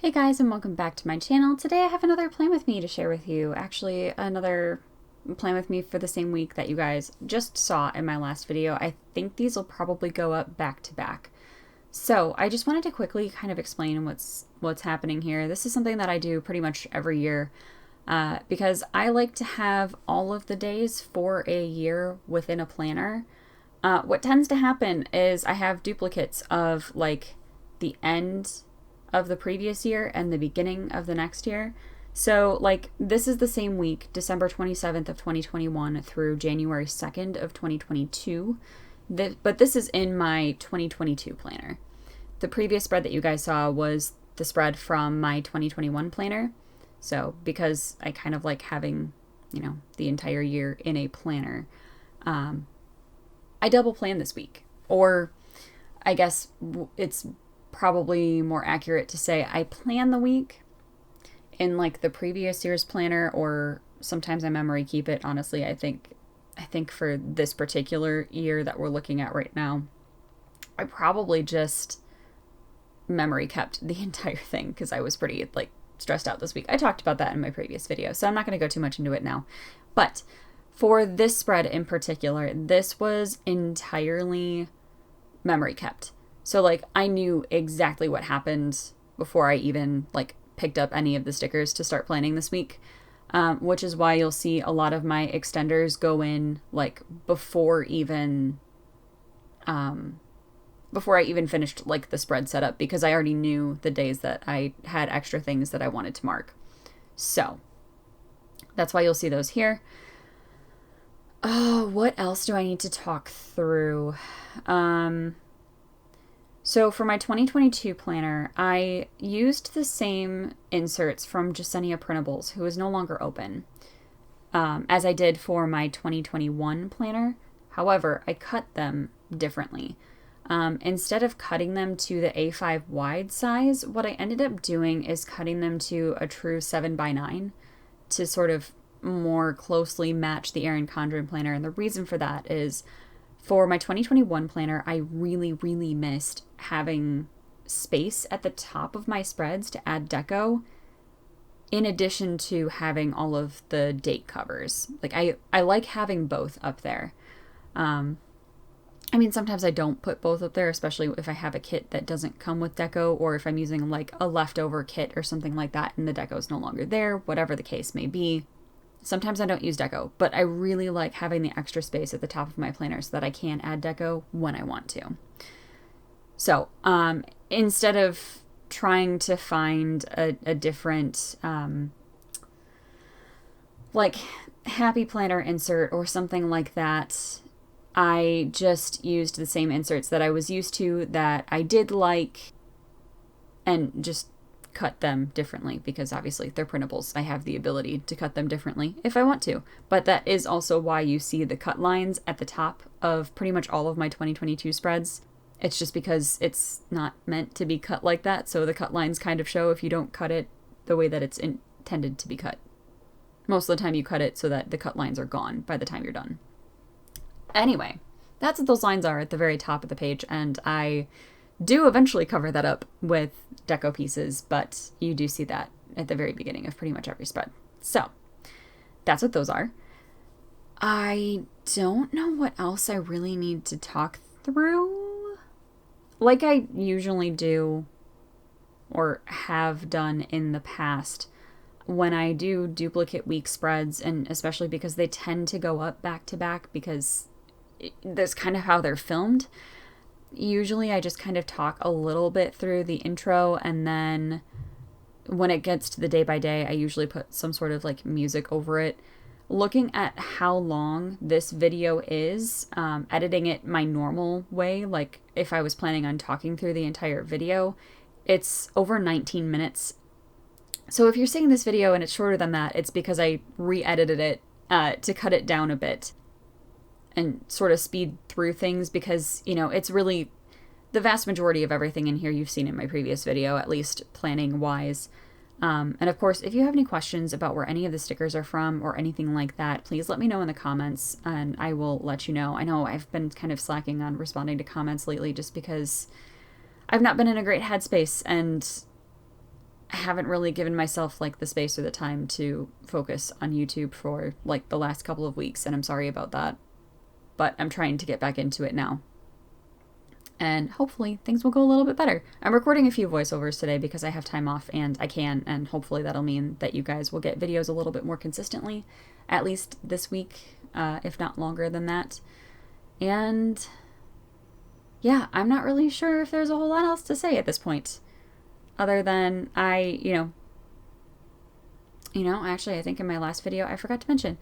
Hey guys, and welcome back to my channel. Today I have another plan with me to share with you. Actually, another plan with me for the same week that you guys just saw in my last video. I think these will probably go up back to back. So I just wanted to quickly kind of explain what's happening here. This is something that I do pretty much every year because I like to have all of the days for a year within a planner. What tends to happen is I have duplicates of like the end of the previous year and the beginning of the next year. So like this is the same week, December 27th of 2021 through January 2nd of 2022. But this is in my 2022 planner. The previous spread that you guys saw was the spread from my 2021 planner. So because I kind of like having, the entire year in a planner, I double plan this week. Or I guess it's probably more accurate to say I plan the week in like the previous year's planner, or sometimes I memory keep it. Honestly, I think for this particular year that we're looking at right now, I probably just memory kept the entire thing because I was pretty like stressed out this week. I talked about that in my previous video, so I'm not going to go too much into it now. But for this spread in particular, this was entirely memory kept. So like I knew exactly what happened before I even like picked up any of the stickers to start planning this week, which is why you'll see a lot of my extenders go in like before I even finished like the spread setup, because I already knew the days that I had extra things that I wanted to mark. So that's why you'll see those here. Oh, what else do I need to talk through? So for my 2022 planner, I used the same inserts from Jasenia Printables, who is no longer open, as I did for my 2021 planner. However, I cut them differently. Instead of cutting them to the A5 wide size, what I ended up doing is cutting them to a true 7x9 to sort of more closely match the Erin Condren planner. And the reason for that is, for my 2021 planner, I really, really missed having space at the top of my spreads to add deco, in addition to having all of the date covers. Like I like having both up there. I mean, sometimes I don't put both up there, especially if I have a kit that doesn't come with deco, or if I'm using like a leftover kit or something like that and the deco is no longer there, whatever the case may be. Sometimes I don't use deco, but I really like having the extra space at the top of my planner so that I can add deco when I want to. So instead of trying to find a different like happy planner insert or something like that, I just used the same inserts that I was used to, that I did like, and just cut them differently, because obviously they're printables. I have the ability to cut them differently if I want to. But that is also why you see the cut lines at the top of pretty much all of my 2022 spreads. It's just because it's not meant to be cut like that, so the cut lines kind of show if you don't cut it the way that it's intended to be cut. Most of the time you cut it so that the cut lines are gone by the time you're done. Anyway, that's what those lines are at the very top of the page, and I do eventually cover that up with deco pieces, but you do see that at the very beginning of pretty much every spread. So that's what those are. I don't know what else I really need to talk through. Like I usually do, or have done in the past, when I do duplicate week spreads, and especially because they tend to go up back to back because that's kind of how they're filmed. Usually I just kind of talk a little bit through the intro, and then when it gets to the day by day, I usually put some sort of like music over it. Looking at how long this video is, editing it my normal way, like if I was planning on talking through the entire video, it's over 19 minutes. So if you're seeing this video and it's shorter than that, it's because I re-edited it to cut it down a bit and sort of speed through things, because, it's really the vast majority of everything in here you've seen in my previous video, at least planning wise. And of course, if you have any questions about where any of the stickers are from or anything like that, please let me know in the comments and I will let you know. I know I've been kind of slacking on responding to comments lately just because I've not been in a great headspace and haven't really given myself like the space or the time to focus on YouTube for like the last couple of weeks, and I'm sorry about that. But I'm trying to get back into it now. And hopefully things will go a little bit better. I'm recording a few voiceovers today because I have time off and I can, and hopefully that'll mean that you guys will get videos a little bit more consistently, at least this week, if not longer than that. And yeah, I'm not really sure if there's a whole lot else to say at this point, other than actually I think in my last video I forgot to mention,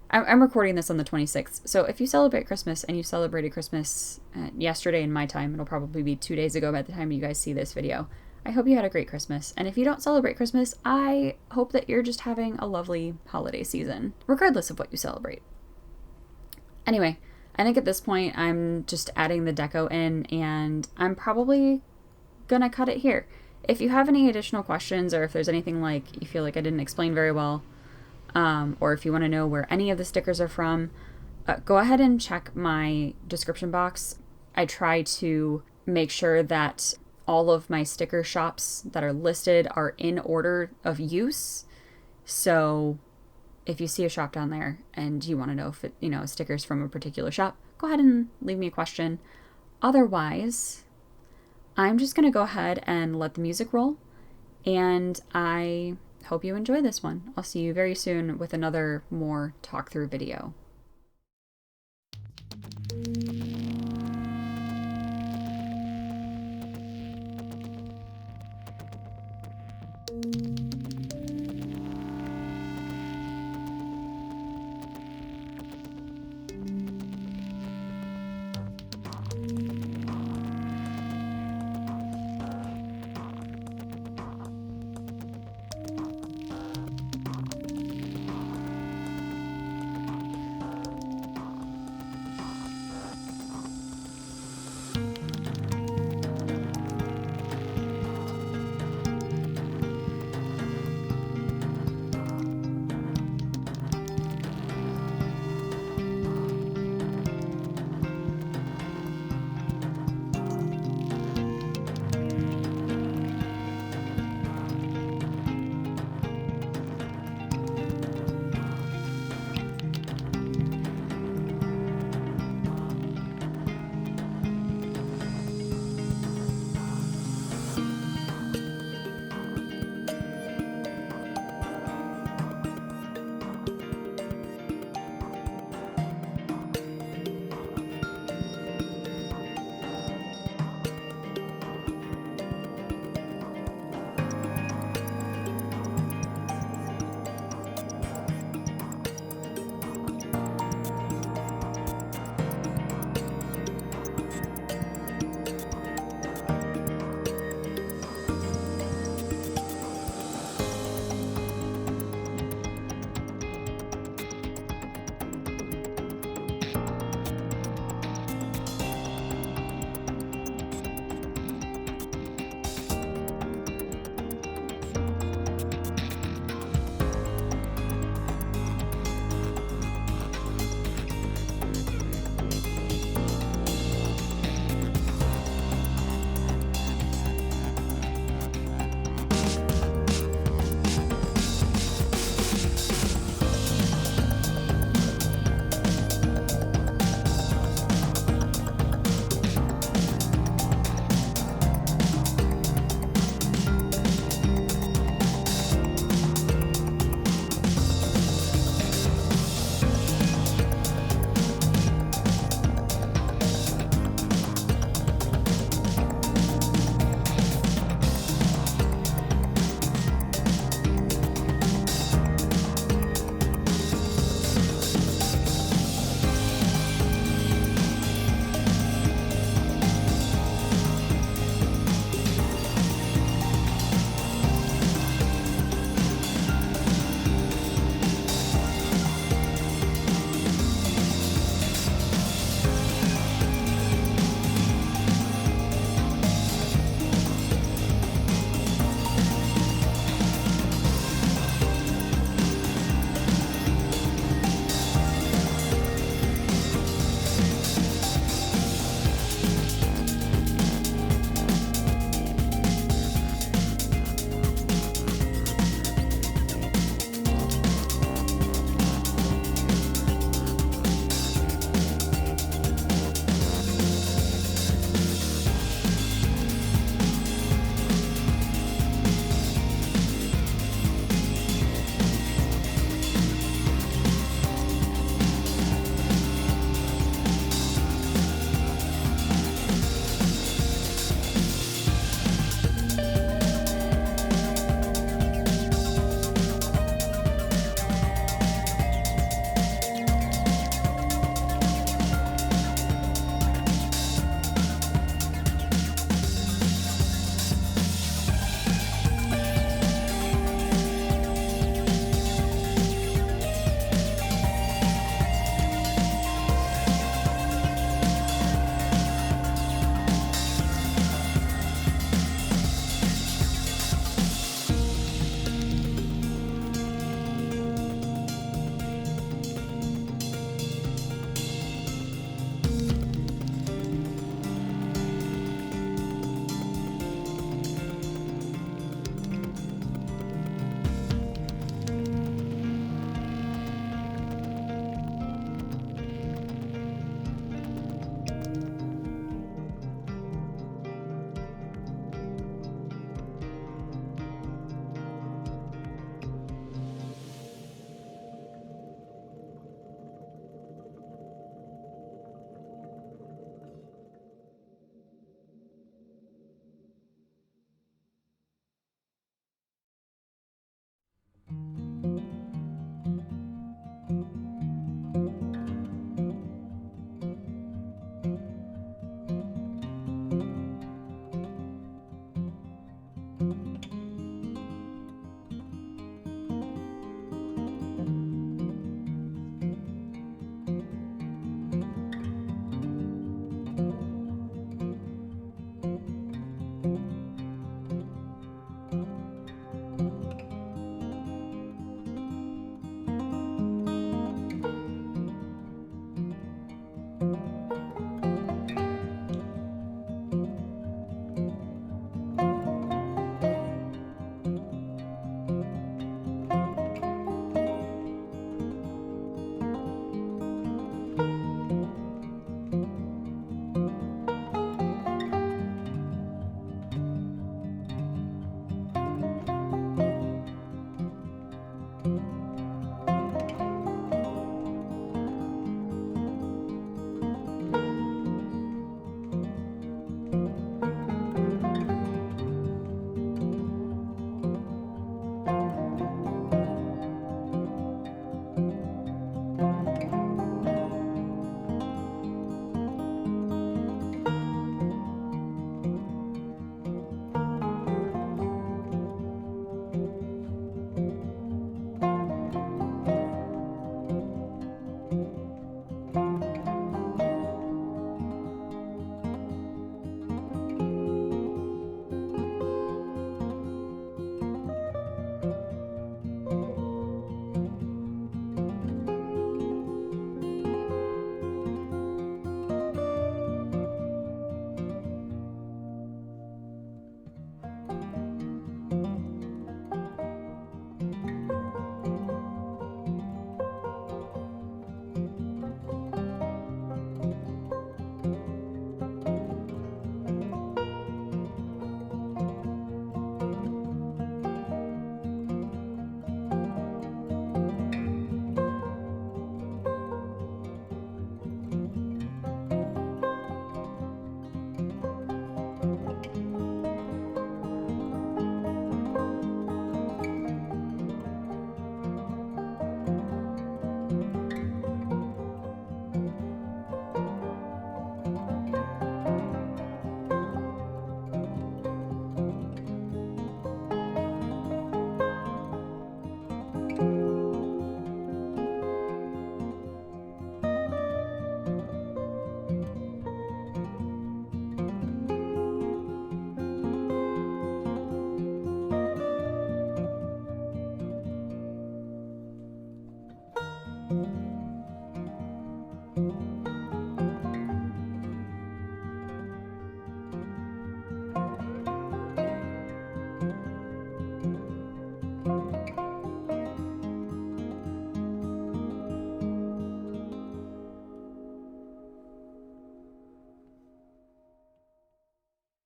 I'm recording this on the 26th, so if you celebrate Christmas and you celebrated Christmas yesterday in my time, it'll probably be 2 days ago by the time you guys see this video. I hope you had a great Christmas, and if you don't celebrate Christmas, I hope that you're just having a lovely holiday season, regardless of what you celebrate. Anyway, I think at this point I'm just adding the deco in, and I'm probably gonna cut it here. If you have any additional questions, or if there's anything like you feel like I didn't explain very well, or if you want to know where any of the stickers are from, go ahead and check my description box. I try to make sure that all of my sticker shops that are listed are in order of use. So if you see a shop down there and you want to know if it, a sticker's from a particular shop, go ahead and leave me a question. Otherwise, I'm just going to go ahead and let the music roll, and I hope you enjoy this one. I'll see you very soon with another more talk through video.